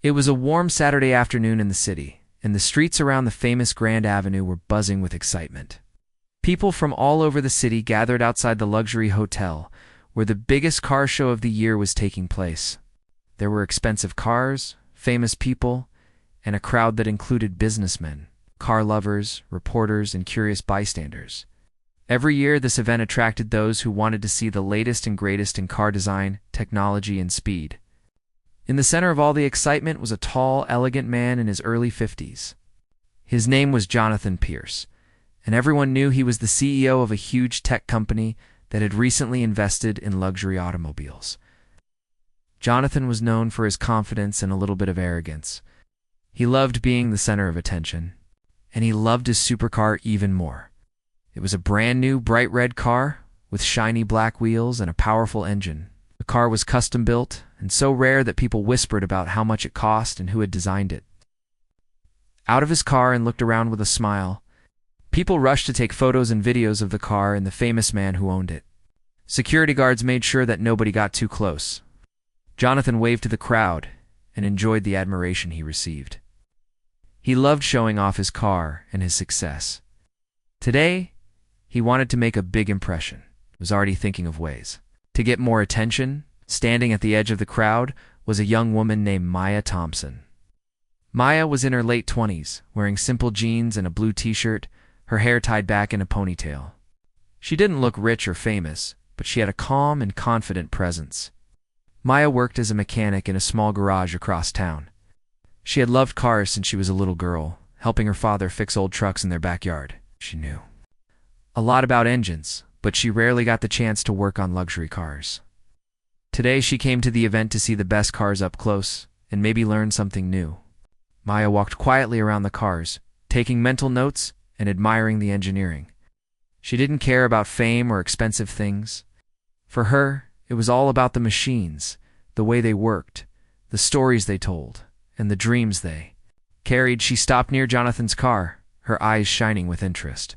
It was a warm Saturday afternoon in the city, and the streets around the famous Grand Avenue were buzzing with excitement. People from all over the city gathered outside the luxury hotel, where the biggest car show of the year was taking place. There were expensive cars, famous people, and a crowd that included businessmen, car lovers, reporters, and curious bystanders. Every year, this event attracted those who wanted to see the latest and greatest in car design, technology, and speed. In the center of all the excitement was a tall, elegant man in his early 50s. His name was Jonathan Pierce, and everyone knew he was the CEO of a huge tech company that had recently invested in luxury automobiles. Jonathan was known for his confidence and a little bit of arrogance. He loved being the center of attention, and he loved his supercar even more. It was a brand new, bright red car with shiny black wheels and a powerful engine. The car was custom built and so rare that people whispered about how much it cost and who had designed it. Out of his car and looked around with a smile, people rushed to take photos and videos of the car and the famous man who owned it. Security guards made sure that nobody got too close. Jonathan waved to the crowd and enjoyed the admiration he received. He loved showing off his car and his success. Today, he wanted to make a big impression. He was already thinking of ways to get more attention. Standing at the edge of the crowd was a young woman named Maya Thompson. Maya was in her late 20s, wearing simple jeans and a blue t-shirt, her hair tied back in a ponytail. She didn't look rich or famous, but she had a calm and confident presence. Maya worked as a mechanic in a small garage across town. She had loved cars since she was a little girl, helping her father fix old trucks in their backyard. She knew a lot about engines, but she rarely got the chance to work on luxury cars. Today she came to the event to see the best cars up close and maybe learn something new. Maya walked quietly around the cars, taking mental notes and admiring the engineering. She didn't care about fame or expensive things. For her, it was all about the machines, the way they worked, the stories they told, and the dreams they carried. She stopped near Jonathan's car, her eyes shining with interest.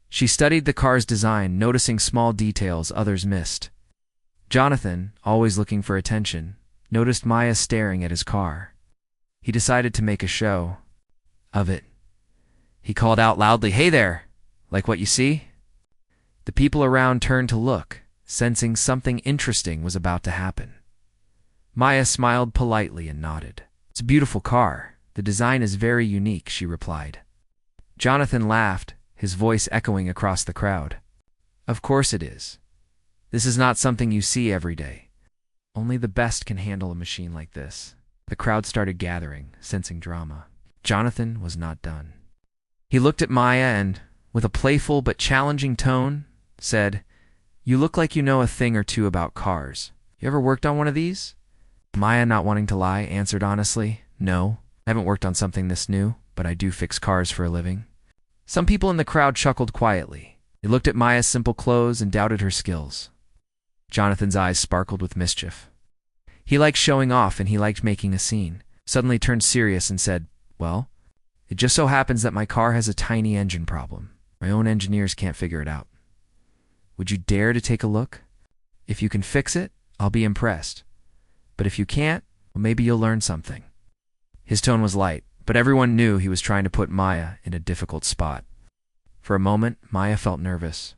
She studied the car's design, noticing small details others missed. Jonathan, always looking for attention, noticed Maya staring at his car. He decided to make a show of it. He called out loudly, "Hey there! Like what you see?" The people around turned to look, sensing something interesting was about to happen. Maya smiled politely and nodded. "It's a beautiful car. The design is very unique," she replied. Jonathan laughed, his voice echoing across the crowd. "Of course it is. This is not something you see every day. Only the best can handle a machine like this." The crowd started gathering, sensing drama. Jonathan was not done. He looked at Maya and, with a playful but challenging tone, said, "You look like you know a thing or two about cars. You ever worked on one of these?" Maya, not wanting to lie, answered honestly, "No, I haven't worked on something this new, but I do fix cars for a living." Some people in the crowd chuckled quietly. They looked at Maya's simple clothes and doubted her skills. Jonathan's eyes sparkled with mischief. He liked showing off and he liked making a scene. Suddenly turned serious and said, "Well, it just so happens that my car has a tiny engine problem. My own engineers can't figure it out. Would you dare to take a look? If you can fix it, I'll be impressed. But if you can't, well, maybe you'll learn something." His tone was light, but everyone knew he was trying to put Maya in a difficult spot. For a moment, Maya felt nervous.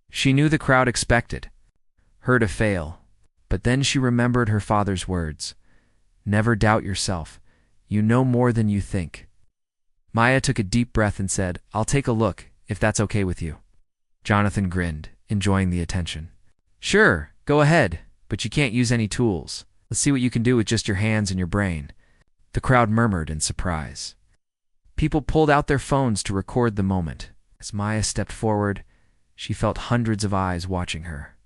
She knew the crowd expected her to fail, but then she remembered her father's words, "Never doubt yourself. You know more than you think." Maya took a deep breath and said, "I'll take a look, if that's okay with you." Jonathan grinned, enjoying the attention. "Sure, go ahead, but you can't use any tools. Let's see what you can do with just your hands and your brain." The crowd murmured in surprise. People pulled out their phones to record the moment. As Maya stepped forward, she felt hundreds of eyes watching her.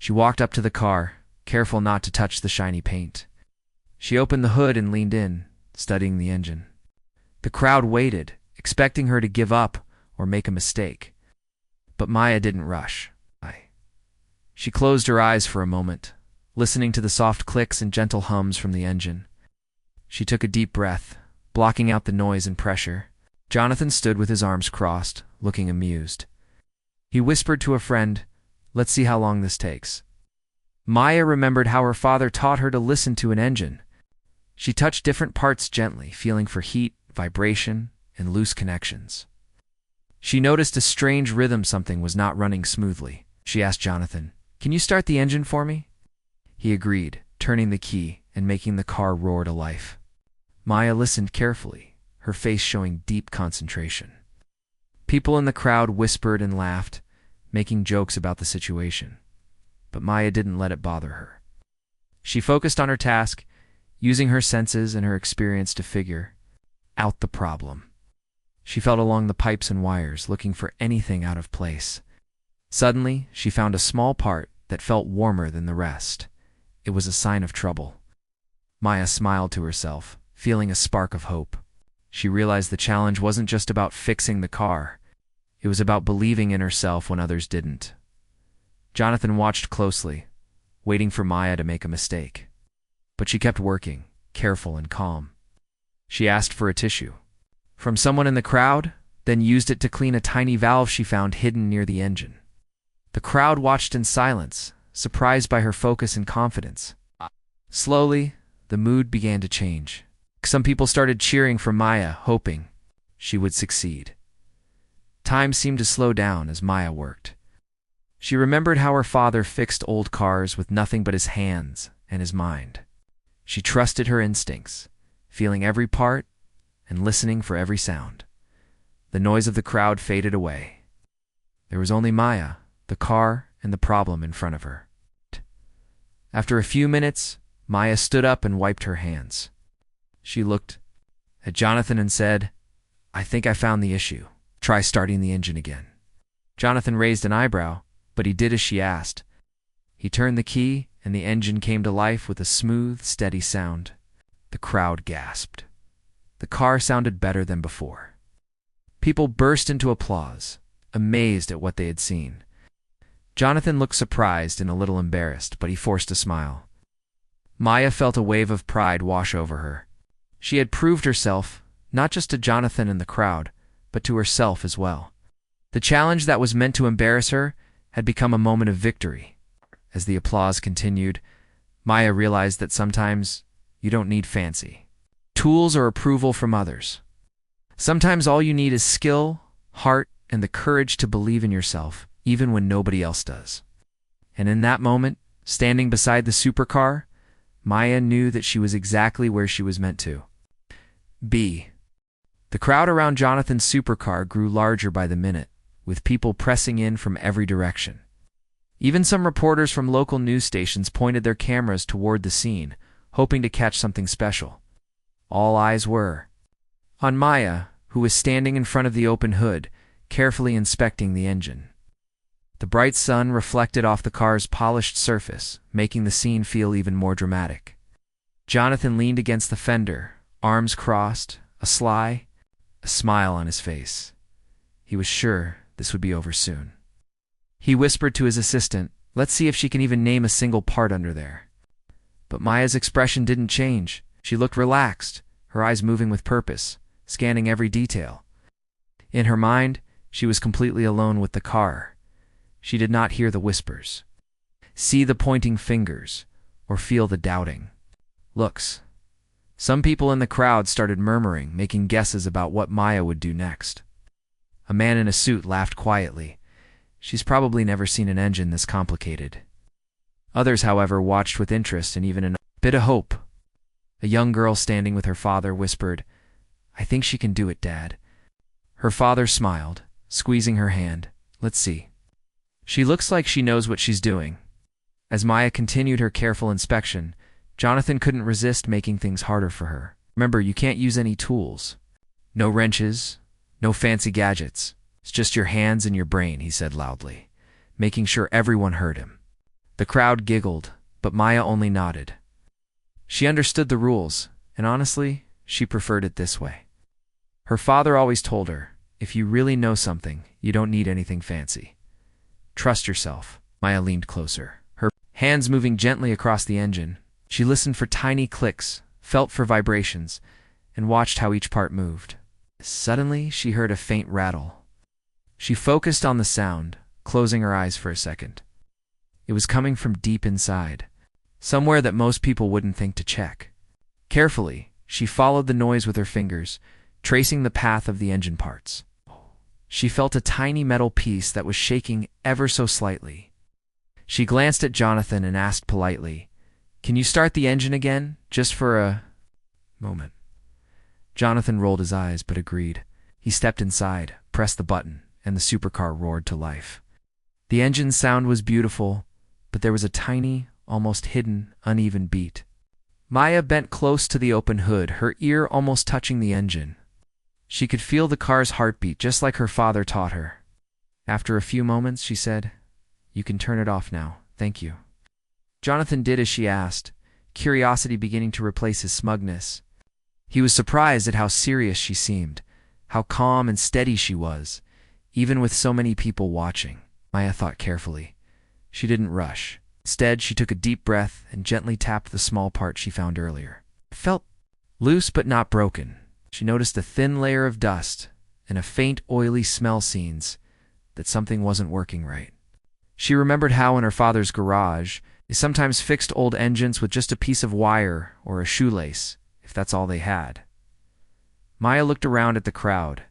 She walked up to the car, careful not to touch the shiny paint. She opened the hood and leaned in, studying the engine. The crowd waited, expecting her to give up or make a mistake. But Maya didn't rush. She closed her eyes for a moment, listening to the soft clicks and gentle hums from the engine. She took a deep breath, blocking out the noise and pressure. Jonathan stood with his arms crossed, looking amused. He whispered to a friend, "Let's see how long this takes." Maya remembered how her father taught her to listen to an engine. She touched different parts gently, feeling for heat, vibration, and loose connections. She noticed a strange rhythm. Something was not running smoothly. She asked Jonathan, "Can you start the engine for me?" He agreed, turning the key and making the car roar to life. Maya listened carefully, her face showing deep concentration. People in the crowd whispered and laughed, making jokes about the situation. But Maya didn't let it bother her. She focused on her task, using her senses and her experience to figure out the problem. She felt along the pipes and wires, looking for anything out of place. Suddenly, she found a small part that felt warmer than the rest. It was a sign of trouble. Maya smiled to herself, feeling a spark of hope. She realized the challenge wasn't just about fixing the car. It was about believing in herself when others didn't. Jonathan watched closely, waiting for Maya to make a mistake. But she kept working, careful and calm. She asked for a tissue from someone in the crowd, then used it to clean a tiny valve she found hidden near the engine. The crowd watched in silence, surprised by her focus and confidence. Slowly, the mood began to change. Some people started cheering for Maya, hoping she would succeed. Time seemed to slow down as Maya worked. She remembered how her father fixed old cars with nothing but his hands and his mind. She trusted her instincts, feeling every part and listening for every sound. The noise of the crowd faded away. There was only Maya, the car, and the problem in front of her. After a few minutes, Maya stood up and wiped her hands. She looked at Jonathan and said, "I think I found the issue. Try starting the engine again." Jonathan raised an eyebrow, but he did as she asked. He turned the key, and the engine came to life with a smooth, steady sound. The crowd gasped. The car sounded better than before. People burst into applause, amazed at what they had seen. Jonathan looked surprised and a little embarrassed, but he forced a smile. Maya felt a wave of pride wash over her. She had proved herself, not just to Jonathan and the crowd, but to herself as well. The challenge that was meant to embarrass her had become a moment of victory. As the applause continued, Maya realized that sometimes you don't need fancy tools or approval from others. Sometimes all you need is skill, heart, and the courage to believe in yourself, even when nobody else does. And in that moment, standing beside the supercar, Maya knew that she was exactly where she was meant to be. The crowd around Jonathan's supercar grew larger by the minute, with people pressing in from every direction. Even some reporters from local news stations pointed their cameras toward the scene, hoping to catch something special. All eyes were on Maya, who was standing in front of the open hood, carefully inspecting the engine. The bright sun reflected off the car's polished surface, making the scene feel even more dramatic. Jonathan leaned against the fender, arms crossed, a smile on his face. He was sure this would be over soon. He whispered to his assistant, "Let's see if she can even name a single part under there." But Maya's expression didn't change. She looked relaxed, her eyes moving with purpose, scanning every detail. In her mind, she was completely alone with the car. She did not hear the whispers, see the pointing fingers, or feel the doubting looks. Some people in the crowd started murmuring, making guesses about what Maya would do next. A man in a suit laughed quietly. She's probably never seen an engine this complicated. Others, however, watched with interest and even a bit of hope. A young girl standing with her father whispered, "I think she can do it, Dad." Her father smiled, squeezing her hand. "Let's see. She looks like she knows what she's doing." As Maya continued her careful inspection, Jonathan couldn't resist making things harder for her. "Remember, you can't use any tools. No wrenches, no fancy gadgets. It's just your hands and your brain," he said loudly, making sure everyone heard him. The crowd giggled, but Maya only nodded. She understood the rules, and honestly, she preferred it this way. Her father always told her, if you really know something, you don't need anything fancy. Trust yourself. Maya leaned closer, her hands moving gently across the engine. She listened for tiny clicks, felt for vibrations, and watched how each part moved. Suddenly, she heard a faint rattle. She focused on the sound, closing her eyes for a second. It was coming from deep inside, somewhere that most people wouldn't think to check. Carefully, she followed the noise with her fingers, tracing the path of the engine parts. She felt a tiny metal piece that was shaking ever so slightly. She glanced at Jonathan and asked politely, "Can you start the engine again, just for a moment?" Jonathan rolled his eyes but agreed. He stepped inside, pressed the button, and the supercar roared to life. The engine's sound was beautiful, but there was a tiny, almost hidden, uneven beat. Maya bent close to the open hood, her ear almost touching the engine. She could feel the car's heartbeat just like her father taught her. After a few moments, she said, "You can turn it off now, thank you." Jonathan did as she asked, curiosity beginning to replace his smugness. He was surprised at how serious she seemed, how calm and steady she was, even with so many people watching. Maya thought carefully. She didn't rush. Instead, she took a deep breath and gently tapped the small part she found earlier. It felt loose but not broken. She noticed a thin layer of dust and a faint oily smell signs that something wasn't working right. She remembered how in her father's garage, they sometimes fixed old engines with just a piece of wire or a shoelace, if that's all they had. Maya looked around at the crowd.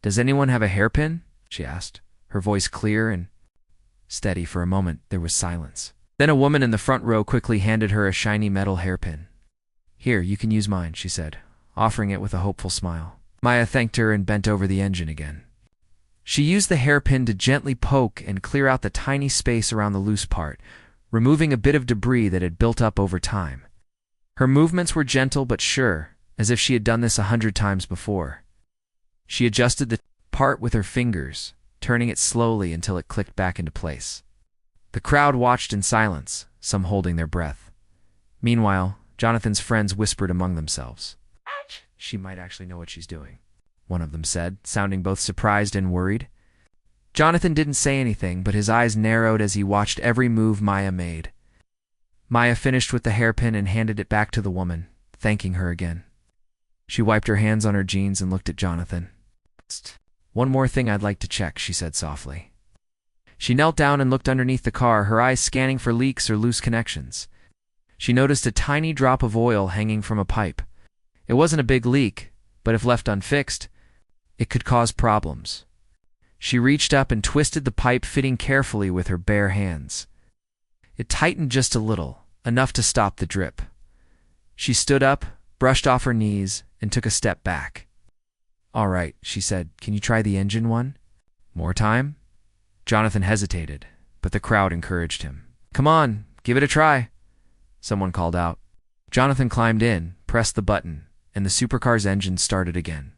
"Does anyone have a hairpin?" she asked, her voice clear and steady. For a moment, there was silence. Then a woman in the front row quickly handed her a shiny metal hairpin. "Here, you can use mine," she said, offering it with a hopeful smile. Maya thanked her and bent over the engine again. She used the hairpin to gently poke and clear out the tiny space around the loose part, removing a bit of debris that had built up over time. Her movements were gentle but sure, as if she had done this 100 times before. She adjusted the part with her fingers, turning it slowly until it clicked back into place. The crowd watched in silence, some holding their breath. Meanwhile, Jonathan's friends whispered among themselves. "She might actually know what she's doing," one of them said, sounding both surprised and worried. Jonathan didn't say anything, but his eyes narrowed as he watched every move Maya made. Maya finished with the hairpin and handed it back to the woman, thanking her again. She wiped her hands on her jeans and looked at Jonathan. "One more thing I'd like to check," she said softly. She knelt down and looked underneath the car, her eyes scanning for leaks or loose connections. She noticed a tiny drop of oil hanging from a pipe. It wasn't a big leak, but if left unfixed, it could cause problems. She reached up and twisted the pipe, fitting carefully with her bare hands. It tightened just a little, enough to stop the drip. She stood up, brushed off her knees, and took a step back. "All right," she said. "Can you try the engine one?" "More time?" Jonathan hesitated, but the crowd encouraged him. "Come on, give it a try," someone called out. Jonathan climbed in, pressed the button, and the supercar's engine started again.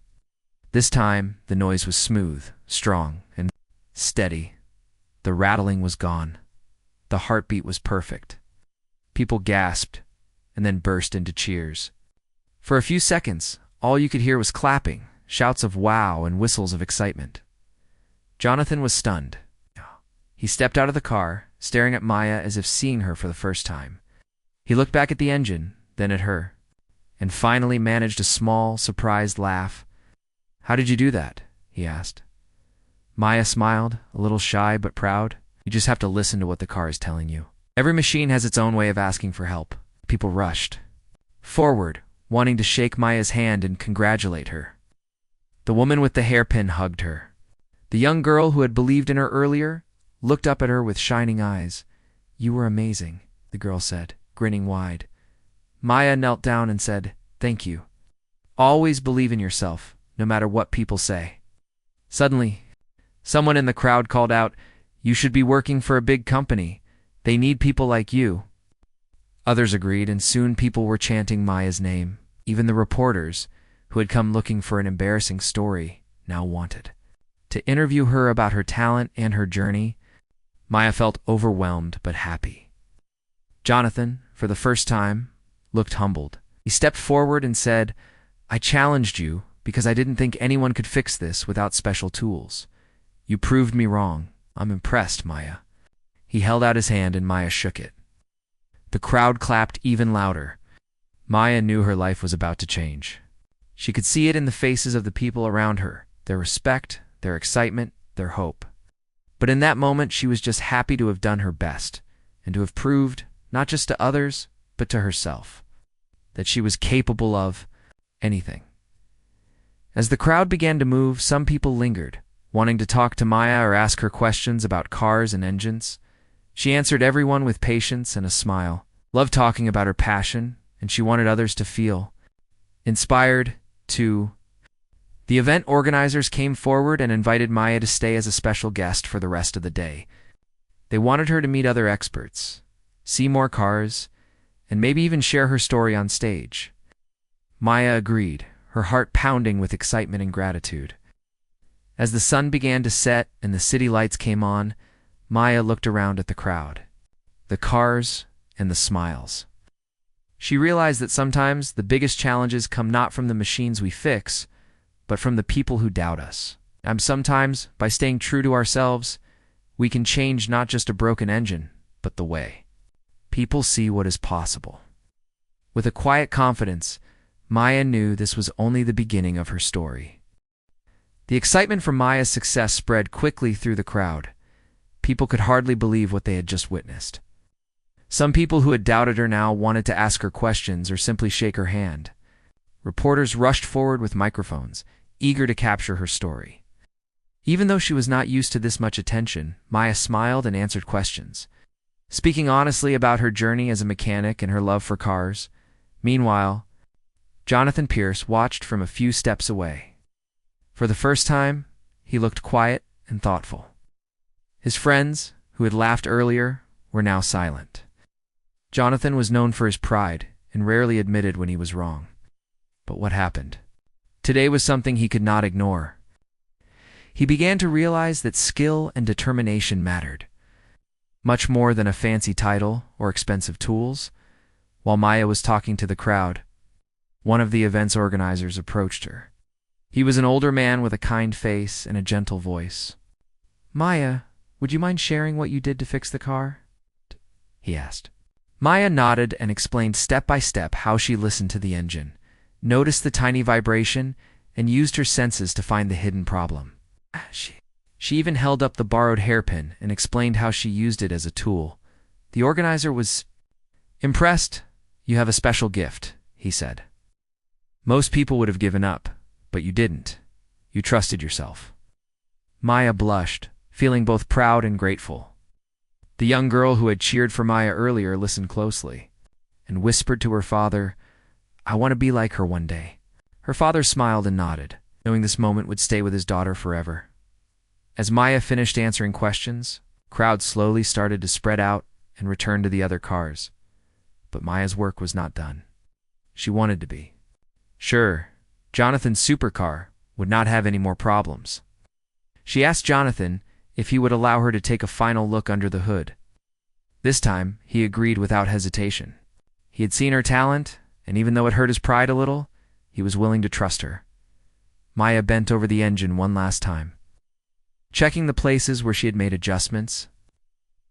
This time, the noise was smooth, strong, and steady. The rattling was gone. The heartbeat was perfect. People gasped, and then burst into cheers. For a few seconds, all you could hear was clapping, shouts of wow, and whistles of excitement. Jonathan was stunned. He stepped out of the car, staring at Maya as if seeing her for the first time. He looked back at the engine, then at her, and finally managed a small, surprised laugh. "How did you do that?" he asked. Maya smiled, a little shy but proud. "You just have to listen to what the car is telling you. Every machine has its own way of asking for help." People rushed forward, wanting to shake Maya's hand and congratulate her. The woman with the hairpin hugged her. The young girl who had believed in her earlier looked up at her with shining eyes. "You were amazing," the girl said, grinning wide. Maya knelt down and said, "Thank you. Always believe in yourself, no matter what people say." Suddenly, someone in the crowd called out, "You should be working for a big company. They need people like you." Others agreed, and soon people were chanting Maya's name. Even the reporters, who had come looking for an embarrassing story, now wanted to interview her about her talent and her journey. Maya felt overwhelmed but happy. Jonathan, for the first time, looked humbled. He stepped forward and said, "I challenged you because I didn't think anyone could fix this without special tools. You proved me wrong. I'm impressed, Maya." He held out his hand and Maya shook it. The crowd clapped even louder. Maya knew her life was about to change. She could see it in the faces of the people around her, their respect, their excitement, their hope. But in that moment, she was just happy to have done her best, and to have proved, not just to others, but to herself, that she was capable of anything. As the crowd began to move, some people lingered, wanting to talk to Maya or ask her questions about cars and engines. She answered everyone with patience and a smile, loved talking about her passion, and she wanted others to feel inspired too. The event organizers came forward and invited Maya to stay as a special guest for the rest of the day. They wanted her to meet other experts, see more cars, and maybe even share her story on stage. Maya agreed, her heart pounding with excitement and gratitude. As the sun began to set and the city lights came on, Maya looked around at the crowd, the cars, and the smiles. She realized that sometimes the biggest challenges come not from the machines we fix, but from the people who doubt us. And sometimes, by staying true to ourselves, we can change not just a broken engine, but the way people see what is possible. With a quiet confidence, Maya knew this was only the beginning of her story. The excitement from Maya's success spread quickly through the crowd. People could hardly believe what they had just witnessed. Some people who had doubted her now wanted to ask her questions or simply shake her hand. Reporters rushed forward with microphones, eager to capture her story. Even though she was not used to this much attention, Maya smiled and answered questions, speaking honestly about her journey as a mechanic and her love for cars. Meanwhile, Jonathan Pierce watched from a few steps away. For the first time, he looked quiet and thoughtful. His friends, who had laughed earlier, were now silent. Jonathan was known for his pride and rarely admitted when he was wrong. But what happened? Today was something he could not ignore. He began to realize that skill and determination mattered, much more than a fancy title or expensive tools. While Maya was talking to the crowd, one of the event's organizers approached her. He was an older man with a kind face and a gentle voice. "Maya, would you mind sharing what you did to fix the car?" he asked. Maya nodded and explained step by step how she listened to the engine, noticed the tiny vibration, and used her senses to find the hidden problem. She even held up the borrowed hairpin and explained how she used it as a tool. The organizer was impressed. "You have a special gift," he said. "Most people would have given up, but you didn't. You trusted yourself." Maya blushed, feeling both proud and grateful. The young girl who had cheered for Maya earlier listened closely and whispered to her father, "I want to be like her one day." Her father smiled and nodded, knowing this moment would stay with his daughter forever. As Maya finished answering questions, crowds slowly started to spread out and return to the other cars. But Maya's work was not done. She wanted to be. Sure, Jonathan's supercar would not have any more problems. She asked Jonathan if he would allow her to take a final look under the hood. This time, he agreed without hesitation. He had seen her talent, and even though it hurt his pride a little, he was willing to trust her. Maya bent over the engine one last time, checking the places where she had made adjustments.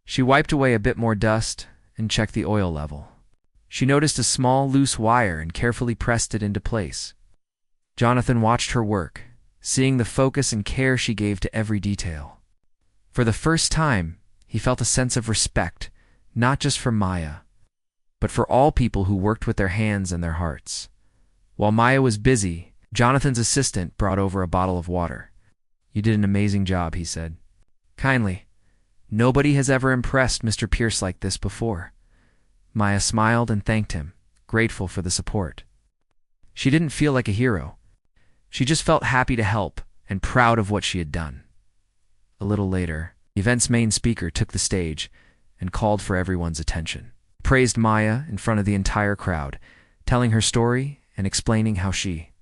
She wiped away a bit more dust and checked the oil level. She noticed a small, loose wire and carefully pressed it into place. Jonathan watched her work, seeing the focus and care she gave to every detail. For the first time, he felt a sense of respect, not just for Maya, but for all people who worked with their hands and their hearts. While Maya was busy, Jonathan's assistant brought over a bottle of water. "You did an amazing job," he said. Kindly. "Nobody has ever impressed Mr. Pierce like this before." Maya smiled and thanked him, grateful for the support. She didn't feel like a hero. She just felt happy to help and proud of what she had done. A little later, the event's main speaker took the stage and called for everyone's attention. He praised Maya in front of the entire crowd, telling her story and explaining how she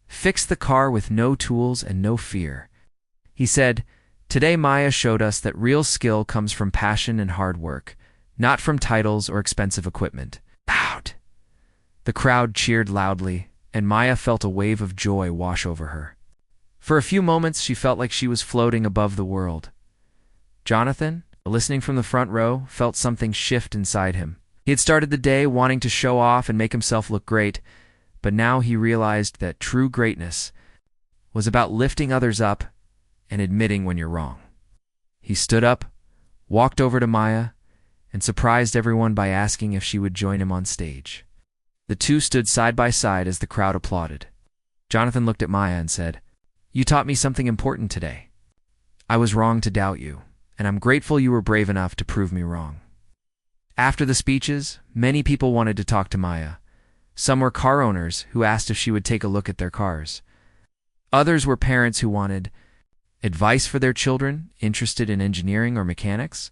fixed the car with no tools and no fear. He said, "Today Maya showed us that real skill comes from passion and hard work, not from titles or expensive equipment." Loud. The crowd cheered loudly, and Maya felt a wave of joy wash over her. For a few moments, she felt like she was floating above the world. Jonathan, listening from the front row, felt something shift inside him. He had started the day wanting to show off and make himself look great, but now he realized that true greatness was about lifting others up and admitting when you're wrong. He stood up, walked over to Maya, and surprised everyone by asking if she would join him on stage. The two stood side by side as the crowd applauded. Jonathan looked at Maya and said, "You taught me something important today. I was wrong to doubt you, and I'm grateful you were brave enough to prove me wrong." After the speeches, many people wanted to talk to Maya. Some were car owners who asked if she would take a look at their cars. Others were parents who wanted advice for their children interested in engineering or mechanics.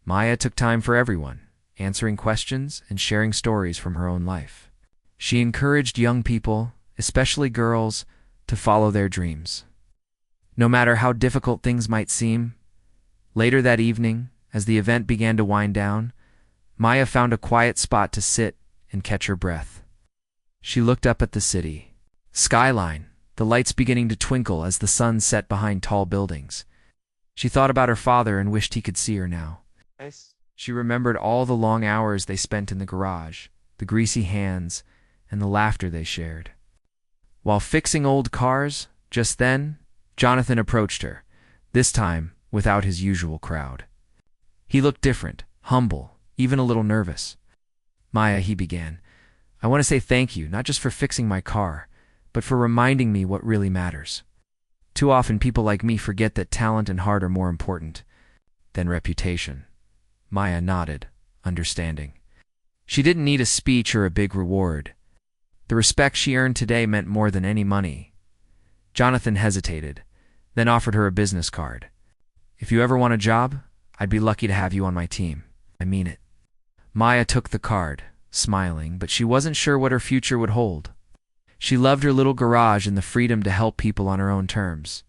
Maya took time for everyone, answering questions and sharing stories from her own life. She encouraged young people, especially girls, to follow their dreams. No matter how difficult things might seem, later that evening, as the event began to wind down, Maya found a quiet spot to sit and catch her breath. She looked up at the city skyline, the lights beginning to twinkle as the sun set behind tall buildings. She thought about her father and wished he could see her now. She remembered all the long hours they spent in the garage, the greasy hands, and the laughter they shared. While fixing old cars, just then, Jonathan approached her, this time without his usual crowd. He looked different, humble, even a little nervous. "Maya," he began, "I want to say thank you, not just for fixing my car, but for reminding me what really matters. Too often people like me forget that talent and heart are more important than reputation." Maya nodded, understanding. She didn't need a speech or a big reward. The respect she earned today meant more than any money. Jonathan hesitated, then offered her a business card. "If you ever want a job, I'd be lucky to have you on my team. I mean it." Maya took the card, smiling, but she wasn't sure what her future would hold. She loved her little garage and the freedom to help people on her own terms.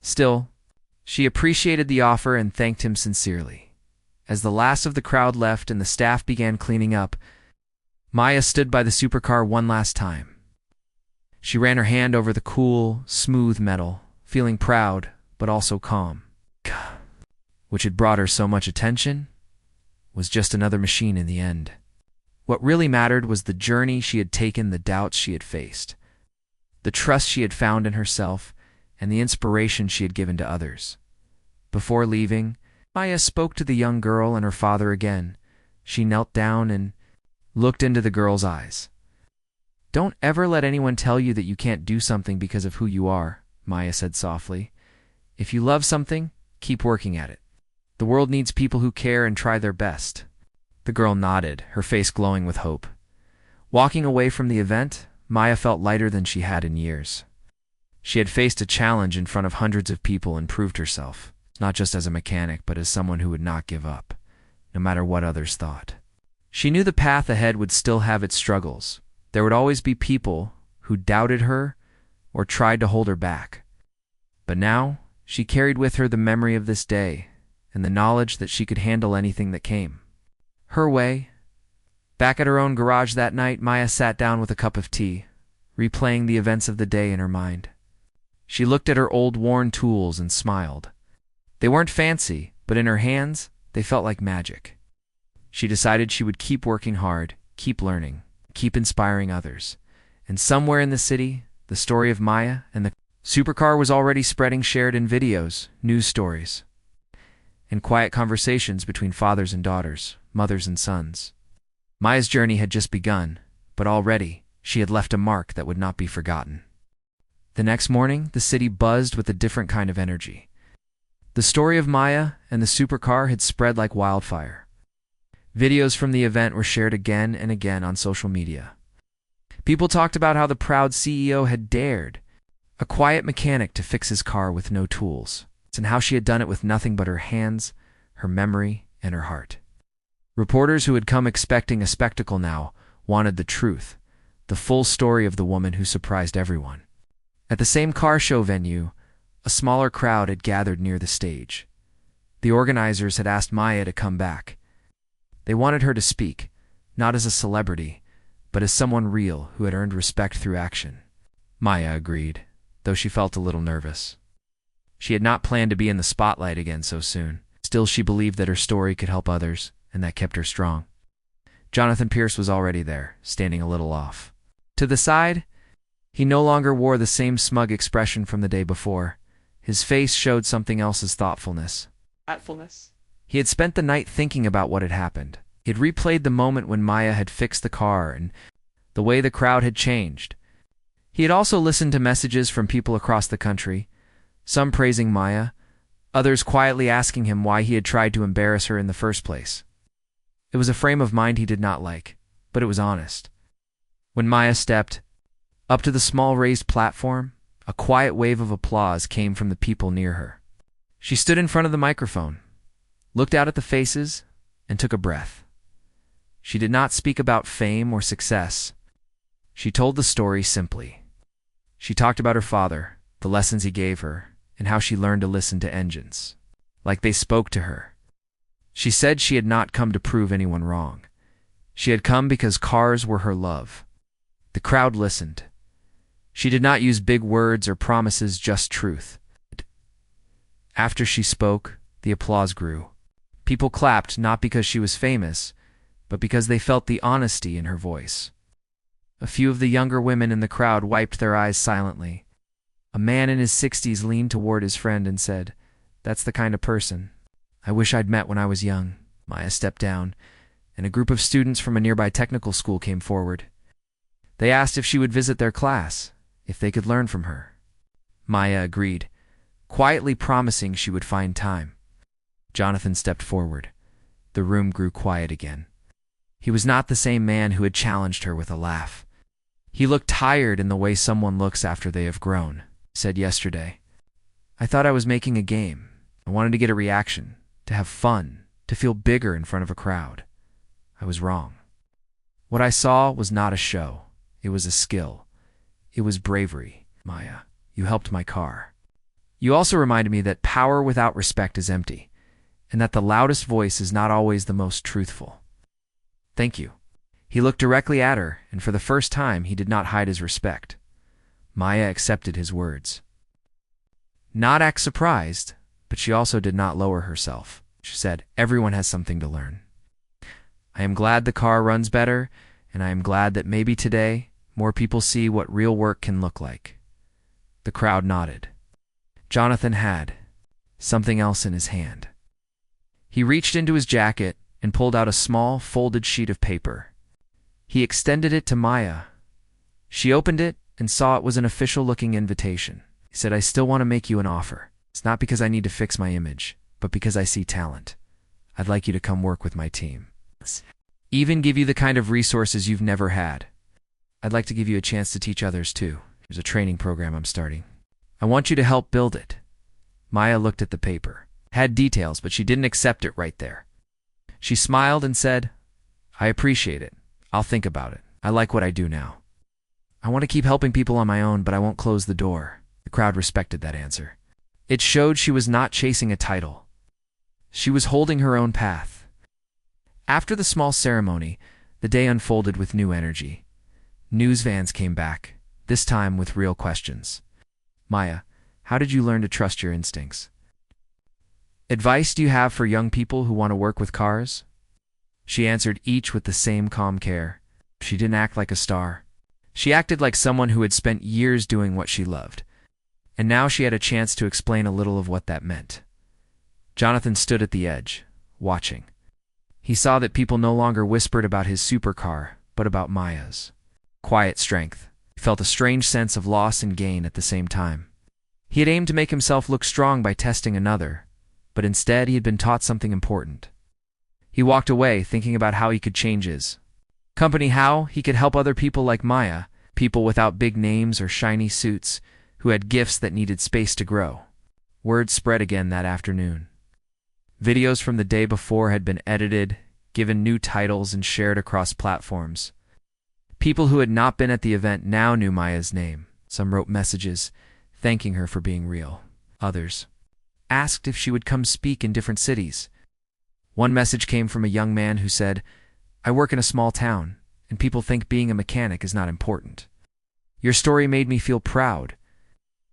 Still, she appreciated the offer and thanked him sincerely. As the last of the crowd left and the staff began cleaning up, Maya stood by the supercar one last time. She ran her hand over the cool, smooth metal, feeling proud, but also calm. Which had brought her so much attention was just another machine in the end. What really mattered was the journey she had taken, the doubts she had faced, the trust she had found in herself, and the inspiration she had given to others. Before leaving, Maya spoke to the young girl and her father again. She knelt down and looked into the girl's eyes. "Don't ever let anyone tell you that you can't do something because of who you are," Maya said softly. "If you love something, keep working at it. The world needs people who care and try their best." The girl nodded, her face glowing with hope. Walking away from the event, Maya felt lighter than she had in years. She had faced a challenge in front of hundreds of people and proved herself, not just as a mechanic, but as someone who would not give up, no matter what others thought. She knew the path ahead would still have its struggles. There would always be people who doubted her or tried to hold her back. But now, she carried with her the memory of this day and the knowledge that she could handle anything that came her way. Back at her own garage that night, Maya sat down with a cup of tea, replaying the events of the day in her mind. She looked at her old worn tools and smiled. They weren't fancy, but in her hands, they felt like magic. She decided she would keep working hard, keep learning, keep inspiring others. And somewhere in the city, the story of Maya and the supercar was already spreading, shared in videos, news stories, and quiet conversations between fathers and daughters, mothers and sons. Maya's journey had just begun, but already she had left a mark that would not be forgotten. The next morning, the city buzzed with a different kind of energy. The story of Maya and the supercar had spread like wildfire. Videos from the event were shared again and again on social media. People talked about how the proud CEO had dared a quiet mechanic to fix his car with no tools, and how she had done it with nothing but her hands, her memory, and her heart. Reporters who had come expecting a spectacle now wanted the truth, the full story of the woman who surprised everyone. At the same car show venue, a smaller crowd had gathered near the stage. The organizers had asked Maya to come back. They wanted her to speak, not as a celebrity, but as someone real who had earned respect through action. Maya agreed, though she felt a little nervous. She had not planned to be in the spotlight again so soon. Still, she believed that her story could help others, and that kept her strong. Jonathan Pierce was already there, standing a little off. To the side, he no longer wore the same smug expression from the day before. His face showed something else's thoughtfulness. He had spent the night thinking about what had happened. He had replayed the moment when Maya had fixed the car and the way the crowd had changed. He had also listened to messages from people across the country, some praising Maya, others quietly asking him why he had tried to embarrass her in the first place. It was a frame of mind he did not like, but it was honest. When Maya stepped up to the small raised platform, a quiet wave of applause came from the people near her. She stood in front of the microphone, looked out at the faces, and took a breath. She did not speak about fame or success. She told the story simply. She talked about her father, the lessons he gave her, and how she learned to listen to engines, like they spoke to her. She said she had not come to prove anyone wrong. She had come because cars were her love. The crowd listened. She did not use big words or promises, just truth. After she spoke, the applause grew. People clapped not because she was famous, but because they felt the honesty in her voice. A few of the younger women in the crowd wiped their eyes silently. A man in his 60s leaned toward his friend and said, "That's the kind of person I wish I'd met when I was young." Maya stepped down, and a group of students from a nearby technical school came forward. They asked if she would visit their class, if they could learn from her. Maya agreed, quietly promising she would find time. Jonathan stepped forward. The room grew quiet again. He was not the same man who had challenged her with a laugh. He looked tired in the way someone looks after they have grown. He said yesterday, "I thought I was making a game. I wanted to get a reaction, to have fun, to feel bigger in front of a crowd. I was wrong. What I saw was not a show. It was a skill. It was bravery. Maya, you helped my car. You also reminded me that power without respect is empty, and that the loudest voice is not always the most truthful. Thank you." He looked directly at her, and for the first time he did not hide his respect. Maya accepted his words. Not act surprised, but she also did not lower herself. She said, "Everyone has something to learn. I am glad the car runs better, and I am glad that maybe today more people see what real work can look like." The crowd nodded. Jonathan had something else in his hand. He reached into his jacket and pulled out a small, folded sheet of paper. He extended it to Maya. She opened it and saw it was an official-looking invitation. He said, "I still want to make you an offer. It's not because I need to fix my image, but because I see talent. I'd like you to come work with my team. Even give you the kind of resources you've never had. I'd like to give you a chance to teach others too. There's a training program I'm starting. I want you to help build it." Maya looked at the paper. It had details, but she didn't accept it right there. She smiled and said, "I appreciate it. I'll think about it. I like what I do now. I want to keep helping people on my own, but I won't close the door." The crowd respected that answer. It showed she was not chasing a title. She was holding her own path. After the small ceremony, the day unfolded with new energy. News vans came back, this time with real questions. "Maya, how did you learn to trust your instincts? Advice do you have for young people who want to work with cars?" She answered each with the same calm care. She didn't act like a star. She acted like someone who had spent years doing what she loved. And now she had a chance to explain a little of what that meant. Jonathan stood at the edge, watching. He saw that people no longer whispered about his supercar, but about Maya's quiet strength. He felt a strange sense of loss and gain at the same time. He had aimed to make himself look strong by testing another, but instead he had been taught something important. He walked away thinking about how he could change his company, how he could help other people like Maya, people without big names or shiny suits, who had gifts that needed space to grow. Word spread again that afternoon. Videos from the day before had been edited, given new titles, and shared across platforms. People who had not been at the event now knew Maya's name. Some wrote messages, thanking her for being real. Others asked if she would come speak in different cities. One message came from a young man who said, "I work in a small town, and people think being a mechanic is not important. Your story made me feel proud."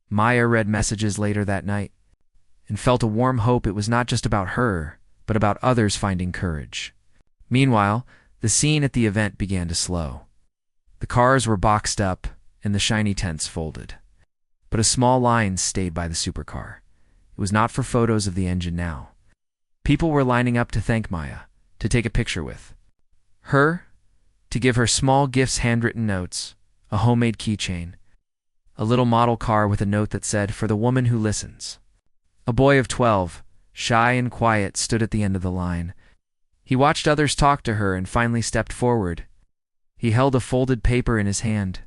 Maya read messages later that night and felt a warm hope it was not just about her, but about others finding courage. Meanwhile, the scene at the event began to slow. The cars were boxed up and the shiny tents folded. But a small line stayed by the supercar. It was not for photos of the engine now. People were lining up to thank Maya, to take a picture with her, to give her small gifts, handwritten notes, a homemade keychain, a little model car with a note that said, "For the woman who listens." A boy of 12, shy and quiet, stood at the end of the line. He watched others talk to her and finally stepped forward. He held a folded paper in his hand.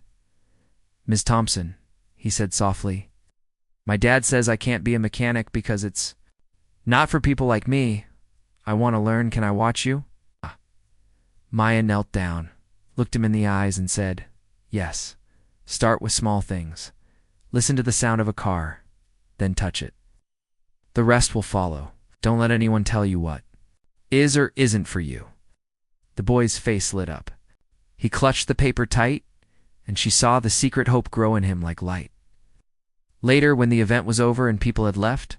"Ms. Thompson," he said softly, "my dad says I can't be a mechanic because it's not for people like me. I want to learn. Can I watch you?" Maya knelt down, looked him in the eyes, and said, "Yes. Start with small things. Listen to the sound of a car, then touch it. The rest will follow. Don't let anyone tell you what is or isn't for you." The boy's face lit up. He clutched the paper tight, and she saw the secret hope grow in him like light. Later, when the event was over and people had left,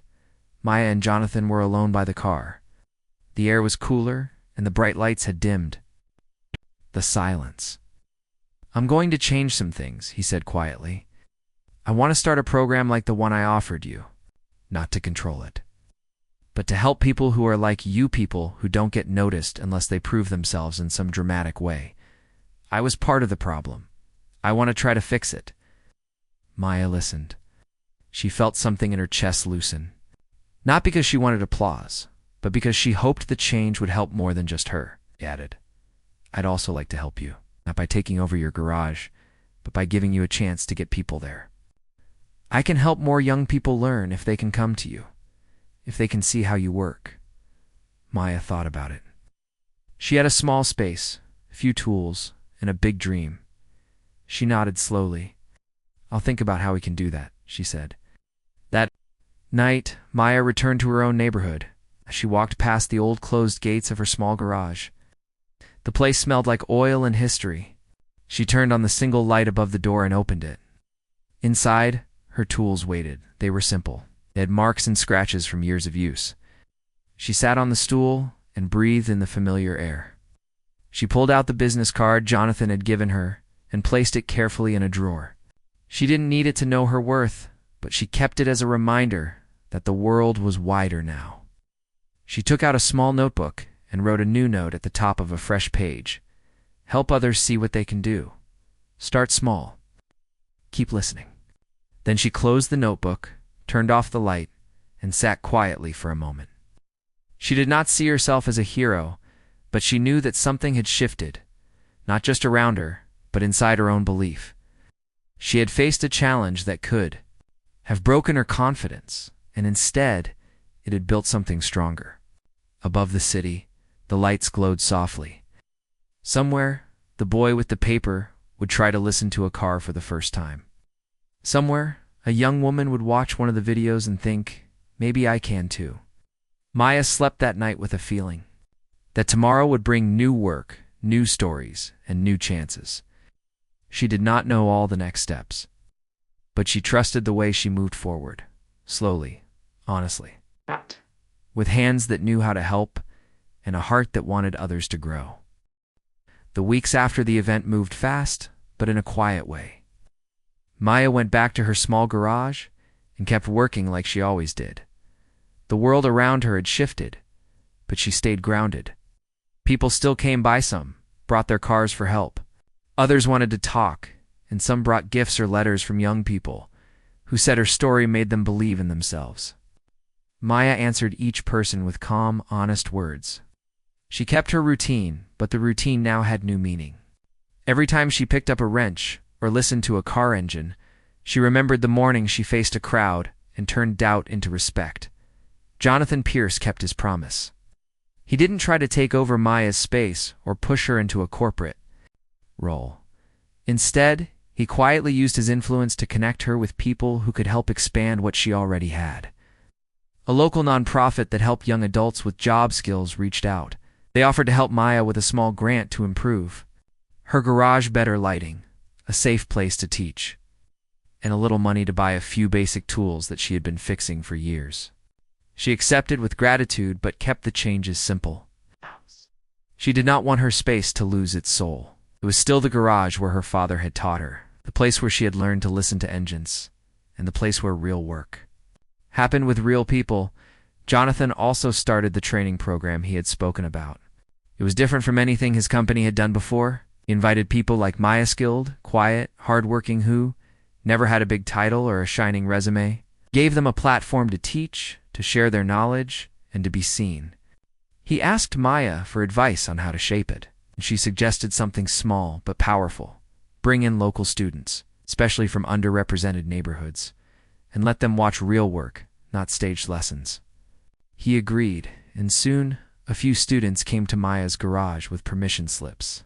Maya and Jonathan were alone by the car. The air was cooler, and the bright lights had dimmed. The silence. "I'm going to change some things," he said quietly. "I want to start a program like the one I offered you, not to control it, but to help people who are like you, people who don't get noticed unless they prove themselves in some dramatic way. I was part of the problem. I want to try to fix it." Maya listened. She felt something in her chest loosen. Not because she wanted applause, but because she hoped the change would help more than just her. He added, "I'd also like to help you, not by taking over your garage, but by giving you a chance to get people there. I can help more young people learn if they can come to you, if they can see how you work." Maya thought about it. She had a small space, a few tools, and a big dream. She nodded slowly. "I'll think about how we can do that," she said. That night, Maya returned to her own neighborhood. As she walked past the old closed gates of her small garage, the place smelled like oil and history. She turned on the single light above the door and opened it. Inside, her tools waited. They were simple. They had marks and scratches from years of use. She sat on the stool and breathed in the familiar air. She pulled out the business card Jonathan had given her and placed it carefully in a drawer. She didn't need it to know her worth, but she kept it as a reminder that the world was wider now. She took out a small notebook and wrote a new note at the top of a fresh page. "Help others see what they can do. Start small. Keep listening." Then she closed the notebook, turned off the light, and sat quietly for a moment. She did not see herself as a hero, but she knew that something had shifted, not just around her, but inside her own belief. She had faced a challenge that could have broken her confidence, and instead, it had built something stronger. Above the city, the lights glowed softly. Somewhere, the boy with the paper would try to listen to a car for the first time. Somewhere, a young woman would watch one of the videos and think, "Maybe I can too." Maya slept that night with a feeling that tomorrow would bring new work, new stories, and new chances. She did not know all the next steps, but she trusted the way she moved forward, slowly, honestly, with hands that knew how to help and a heart that wanted others to grow. The weeks after the event moved fast, but in a quiet way. Maya went back to her small garage and kept working like she always did. The world around her had shifted, but she stayed grounded. People still came by, some brought their cars for help. Others wanted to talk, and some brought gifts or letters from young people who said her story made them believe in themselves. Maya answered each person with calm, honest words. She kept her routine, but the routine now had new meaning. Every time she picked up a wrench or listened to a car engine, she remembered the morning she faced a crowd and turned doubt into respect. Jonathan Pierce kept his promise. He didn't try to take over Maya's space or push her into a corporate role. Instead, he quietly used his influence to connect her with people who could help expand what she already had. A local nonprofit that helped young adults with job skills reached out. They offered to help Maya with a small grant to improve her garage, better lighting, a safe place to teach, and a little money to buy a few basic tools that she had been fixing for years. She accepted with gratitude but kept the changes simple. She did not want her space to lose its soul. It was still the garage where her father had taught her, the place where she had learned to listen to engines, and the place where real work happened with real people. Jonathan also started the training program he had spoken about. It was different from anything his company had done before. He invited people like Maya, skilled, quiet, hardworking, who never had a big title or a shining resume, gave them a platform to teach, to share their knowledge, and to be seen. He asked Maya for advice on how to shape it, and she suggested something small but powerful. Bring in local students, especially from underrepresented neighborhoods, and let them watch real work, not staged lessons. He agreed, and soon a few students came to Maya's garage with permission slips,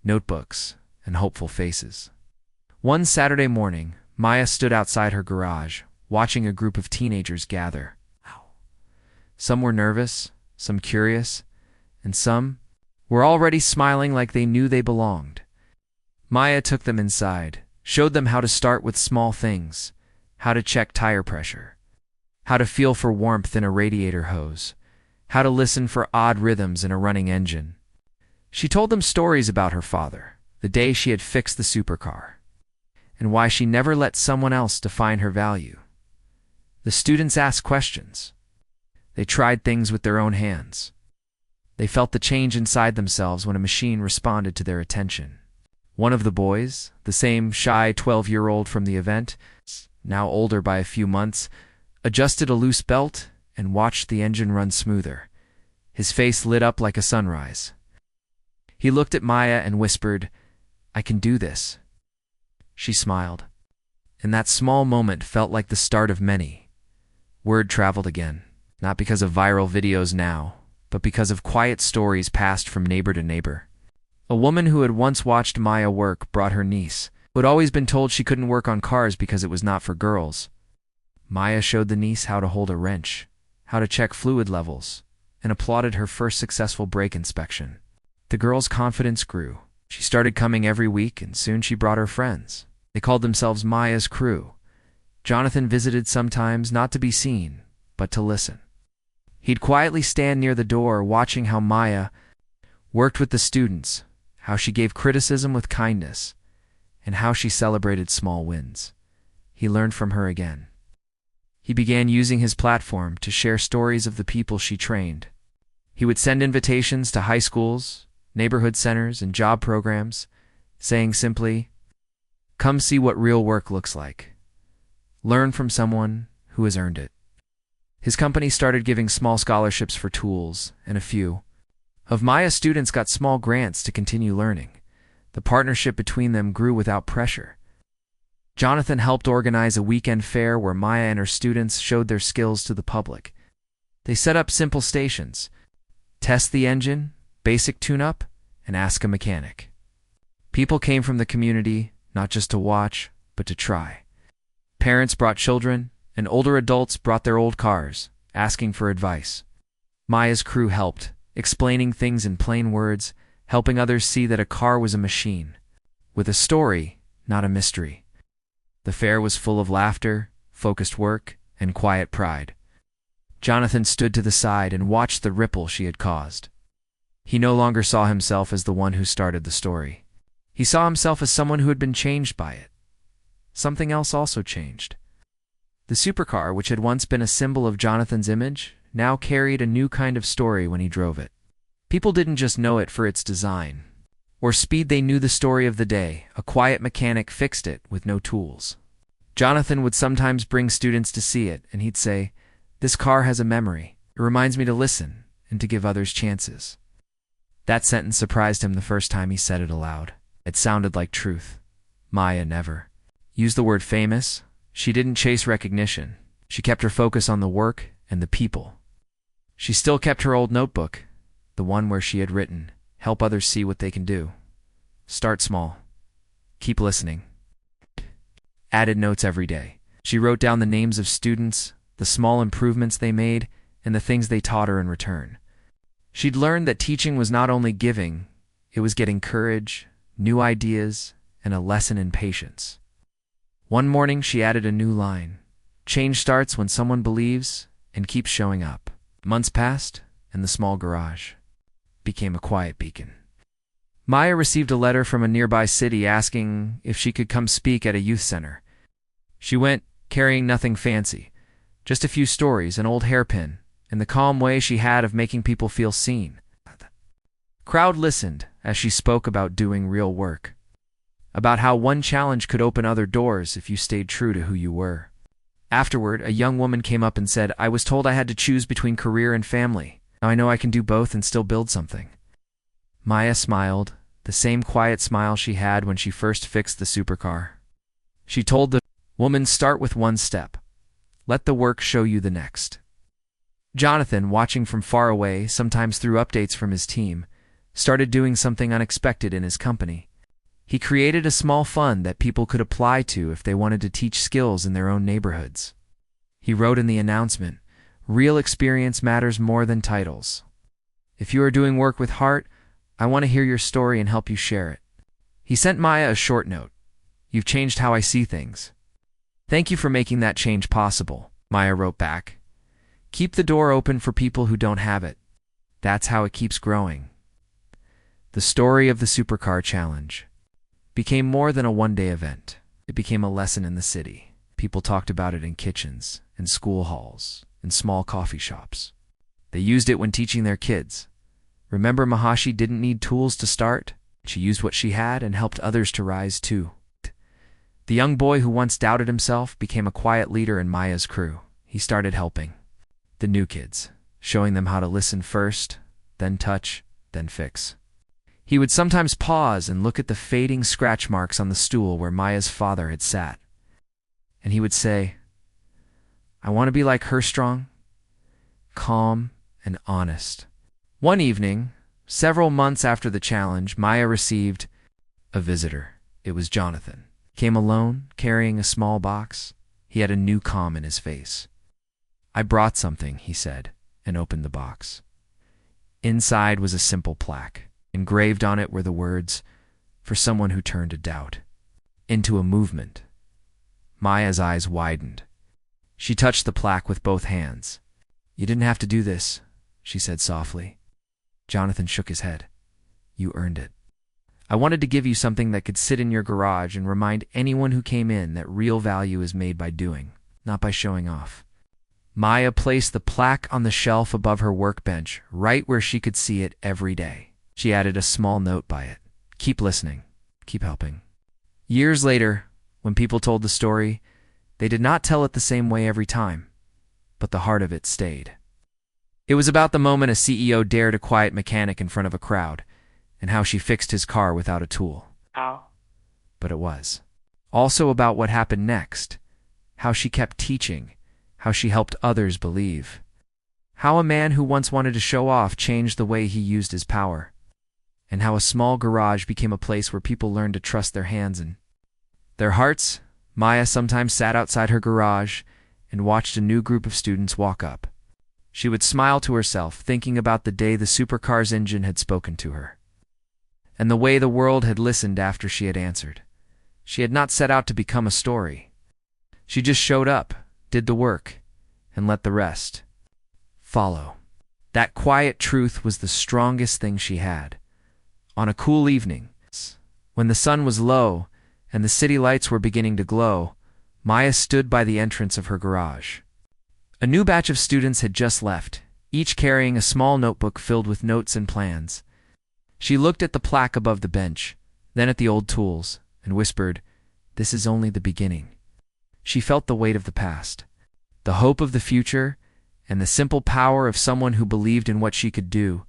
notebooks, and hopeful faces. One Saturday morning, Maya stood outside her garage, watching a group of teenagers gather. Some were nervous, some curious, and some were already smiling like they knew they belonged. Maya took them inside, showed them how to start with small things, how to check tire pressure, how to feel for warmth in a radiator hose, how to listen for odd rhythms in a running engine. She told them stories about her father, the day she had fixed the supercar, and why she never let someone else define her value. The students asked questions. They tried things with their own hands. They felt the change inside themselves when a machine responded to their attention. One of the boys, the same shy 12-year-old from the event, now older by a few months, adjusted a loose belt and watched the engine run smoother. His face lit up like a sunrise. He looked at Maya and whispered, "I can do this." She smiled, and that small moment felt like the start of many. Word traveled again, not because of viral videos now, but because of quiet stories passed from neighbor to neighbor. A woman who had once watched Maya work brought her niece, who had always been told she couldn't work on cars because it was not for girls. Maya showed the niece how to hold a wrench, how to check fluid levels, and applauded her first successful brake inspection. The girl's confidence grew. She started coming every week, and soon she brought her friends. They called themselves Maya's crew. Jonathan visited sometimes, not to be seen, but to listen. He'd quietly stand near the door, watching how Maya worked with the students, how she gave criticism with kindness, and how she celebrated small wins. He learned from her again. He began using his platform to share stories of the people she trained. He would send invitations to high schools, neighborhood centers, and job programs, saying simply, "Come see what real work looks like. Learn from someone who has earned it." His company started giving small scholarships for tools, and a few of Maya's students got small grants to continue learning. The partnership between them grew without pressure. Jonathan helped organize a weekend fair where Maya and her students showed their skills to the public. They set up simple stations: test the engine, basic tune-up, and ask a mechanic. People came from the community, not just to watch, but to try. Parents brought children, and older adults brought their old cars, asking for advice. Maya's crew helped, explaining things in plain words, helping others see that a car was a machine, with a story, not a mystery. The fair was full of laughter, focused work, and quiet pride. Jonathan stood to the side and watched the ripple she had caused. He no longer saw himself as the one who started the story. He saw himself as someone who had been changed by it. Something else also changed. The supercar, which had once been a symbol of Jonathan's image, now carried a new kind of story when he drove it. People didn't just know it for its design or speed, they knew the story of the day. A quiet mechanic fixed it with no tools. Jonathan would sometimes bring students to see it, and he'd say, "This car has a memory. It reminds me to listen and to give others chances." That sentence surprised him the first time he said it aloud. It sounded like truth. Maya never used the word famous. She didn't chase recognition. She kept her focus on the work and the people. She still kept her old notebook, the one where she had written, "Help others see what they can do. Start small. Keep listening." Added notes every day. She wrote down the names of students, the small improvements they made, and the things they taught her in return. She'd learned that teaching was not only giving, it was getting courage, new ideas, and a lesson in patience. One morning, she added a new line: "Change starts when someone believes and keeps showing up." Months passed, and the small garage became a quiet beacon. Maya received a letter from a nearby city asking if she could come speak at a youth center. She went, carrying nothing fancy, just a few stories, an old hairpin, and the calm way she had of making people feel seen. Crowd listened as she spoke about doing real work, about how one challenge could open other doors if you stayed true to who you were. Afterward, a young woman came up and said, "I was told I had to choose between career and family. Now I know I can do both and still build something." Maya smiled, the same quiet smile she had when she first fixed the supercar. She told the woman, "Start with one step. Let the work show you the next." Jonathan, watching from far away, sometimes through updates from his team, started doing something unexpected in his company. He created a small fund that people could apply to if they wanted to teach skills in their own neighborhoods. He wrote in the announcement, "Real experience matters more than titles. If you are doing work with heart, I want to hear your story and help you share it." He sent Maya a short note. "You've changed how I see things. Thank you for making that change possible," Maya wrote back. "Keep the door open for people who don't have it. That's how it keeps growing." The story of the Supercar Challenge became more than a one-day event. It became a lesson in the city. People talked about it in kitchens, in school halls, in small coffee shops. They used it when teaching their kids. Remember, Mahashi didn't need tools to start. She used what she had and helped others to rise too. The young boy who once doubted himself became a quiet leader in Maya's crew. He started helping the new kids, showing them how to listen first, then touch, then fix. He would sometimes pause and look at the fading scratch marks on the stool where Maya's father had sat. And he would say, "I want to be like her, strong, calm, and honest." One evening, several months after the challenge, Maya received a visitor. It was Jonathan. He came alone, carrying a small box. He had a new calm in his face. "I brought something," he said, and opened the box. Inside was a simple plaque. Engraved on it were the words, "For someone who turned a doubt into a movement." Maya's eyes widened. She touched the plaque with both hands. "You didn't have to do this," she said softly. Jonathan shook his head. "You earned it. I wanted to give you something that could sit in your garage and remind anyone who came in that real value is made by doing, not by showing off." Maya placed the plaque on the shelf above her workbench, right where she could see it every day. She added a small note by it. "Keep listening. Keep helping." Years later, when people told the story, they did not tell it the same way every time, but the heart of it stayed. It was about the moment a CEO dared a quiet mechanic in front of a crowd, and how she fixed his car without a tool. How? But it was also about what happened next, how she kept teaching, how she helped others believe, how a man who once wanted to show off changed the way he used his power, and how a small garage became a place where people learned to trust their hands and their hearts. Maya sometimes sat outside her garage and watched a new group of students walk up. She would smile to herself, thinking about the day the supercar's engine had spoken to her, and the way the world had listened after she had answered. She had not set out to become a story. She just showed up, did the work, and let the rest follow. That quiet truth was the strongest thing she had. On a cool evening, when the sun was low and the city lights were beginning to glow, Maya stood by the entrance of her garage. A new batch of students had just left, each carrying a small notebook filled with notes and plans. She looked at the plaque above the bench, then at the old tools, and whispered, "This is only the beginning." She felt the weight of the past, the hope of the future, and the simple power of someone who believed in what she could do,